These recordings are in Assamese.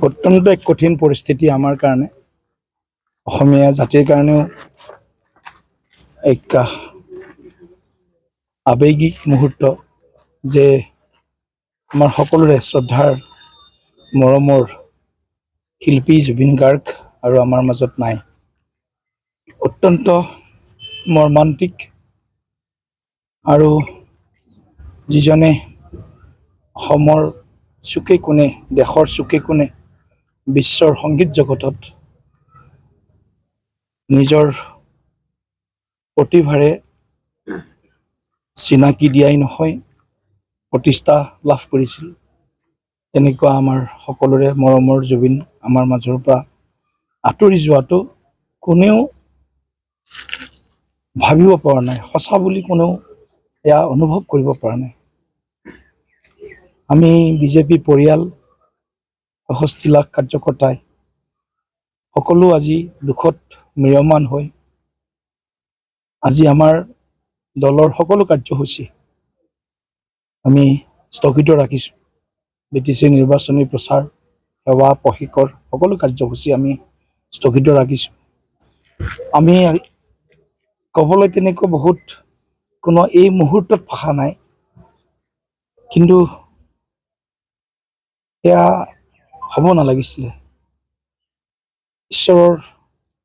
অত্যন্ত এক কঠিন পৰিস্থিতি আমাৰ কাৰণে, অসমীয়া জাতিৰ কাৰণেও এক আৱেগিক মুহূৰ্ত যে আমাৰ সকলোৰে শ্ৰদ্ধাৰ মৰমৰ শিল্পী জুবিন গাৰ্গ আৰু আমাৰ মাজত নাই। অত্যন্ত মৰ্মান্তিক আৰু যিজনে অসমৰ চুকে কোণে, দেশৰ চুকে কোণে, বিশ্বৰ সংগীত জগতত নিজৰ প্ৰতিভাৰে চিনাকি দিয়াই নহয়, প্ৰতিষ্ঠা লাভ কৰিছিল। তেনেকুৱা আমাৰ সকলোৰে মৰমৰ জুবিন আমাৰ মাজৰ পৰা আঁতৰি যোৱাটো কোনেও ভাবিব পৰা নাই, সঁচা বুলি কোনেও এয়া অনুভৱ কৰিব পৰা নাই। আমি বিজেপি পৰিয়াল ৬৫ লাখ কাৰ্যকৰ্তাই সকলো আজি দুখত ম্ৰিয়মান হৈ আজি আমাৰ দলৰ সকলো কাৰ্যসূচী আমি স্থগিত ৰাখিছোঁ। BTC নিৰ্বাচনী প্ৰচাৰ, সেৱা, প্ৰশিক্ষণ সকলো কাৰ্যসূচী আমি স্থগিত ৰাখিছোঁ। আমি ক'বলৈ তেনেকৈ বহুত কোনো এই মুহূৰ্তত ভাষা নাই, কিন্তু এয়া হ'ব নালাগিছিলে। ঈশ্বৰৰ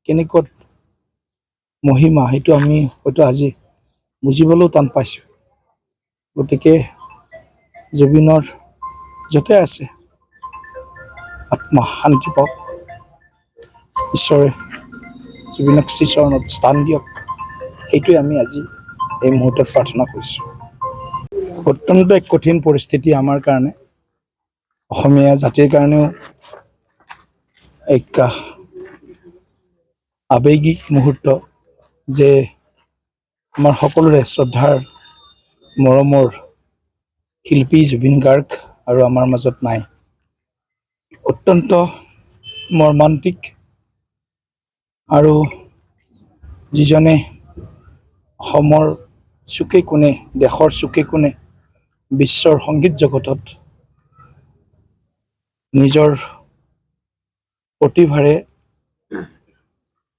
কেনেকুৱা মহিমা সেইটো আমি হয়তো আজি বুজিবলৈও টান পাইছোঁ। গতিকে জুবিনৰ য'তে আছে আত্মা শান্তি পাওক, ঈশ্বৰে জুবিনক শ্ৰীচৰণত স্থান দিয়ক, সেইটোৱে আমি আজি এই মুহূৰ্তত প্ৰাৰ্থনা কৰিছোঁ। অত্যন্ত এক কঠিন পৰিস্থিতি আমাৰ কাৰণে, অসমীয়া জাতিৰ কাৰণেও এক আৱেগিক মুহূৰ্ত যে আমাৰ সকলোৰে শ্ৰদ্ধাৰ মৰমৰ শিল্পী জুবিন গাৰ্গ আৰু আমাৰ মাজত নাই। অত্যন্ত মৰ্মান্তিক আৰু যিজনে অসমৰ চুকে কোণে, দেশৰ চুকে কোণে, বিশ্বৰ সংগীত জগতত নিজৰ প্ৰতিভাৰে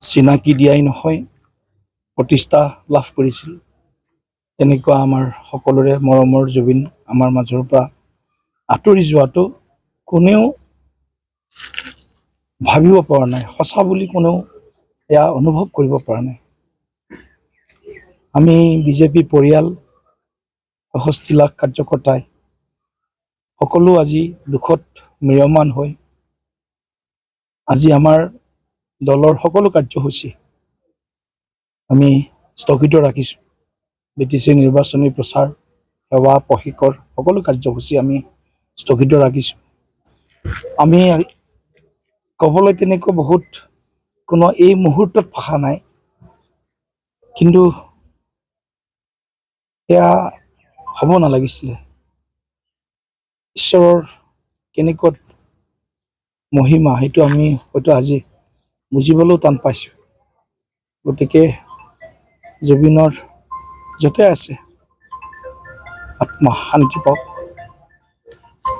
চিনাকি দিয়াই নহয়, প্ৰতিষ্ঠা লাভ কৰিছিল। তেনেকুৱা আমাৰ সকলোৰে মৰমৰ জুবিন আমাৰ মাজৰ পৰা আঁতৰি যোৱাটো কোনেও ভাবিব পৰা নাই, সঁচা বুলি কোনেও এয়া অনুভৱ কৰিব পৰা নাই। আমি বিজেপি পৰিয়াল ৬৫ লাখ কাৰ্যকৰ্তাই সকলো আজি দুখত ম্ৰিয়মান হৈ আজি আমাৰ দলৰ সকলো কাৰ্যসূচী আমি স্থগিত ৰাখিছোঁ। BTC নিৰ্বাচনী প্ৰচাৰ, সেৱা, প্ৰশিক্ষণ সকলো কাৰ্যসূচী আমি স্থগিত ৰাখিছোঁ। আমি ক'বলৈ তেনেকৈ বহুত কোনো এই মুহূৰ্তত ভাষা নাই, কিন্তু এয়া হ'ব নালাগিছিলে। ঈশ্বৰৰ কেনেকুৱা মহিমা সেইটো আমি হয়তো আজি বুজিবলৈও টান পাইছোঁ। গতিকে জুবিনৰ য'তে আছে আত্মা শান্তি পাওক,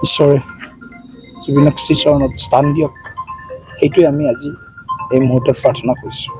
ঈশ্বৰে জুবিনক শ্ৰীচৰণত স্থান দিয়ক, সেইটোৱে আমি আজি এই মুহূৰ্তত প্ৰাৰ্থনা কৰিছোঁ।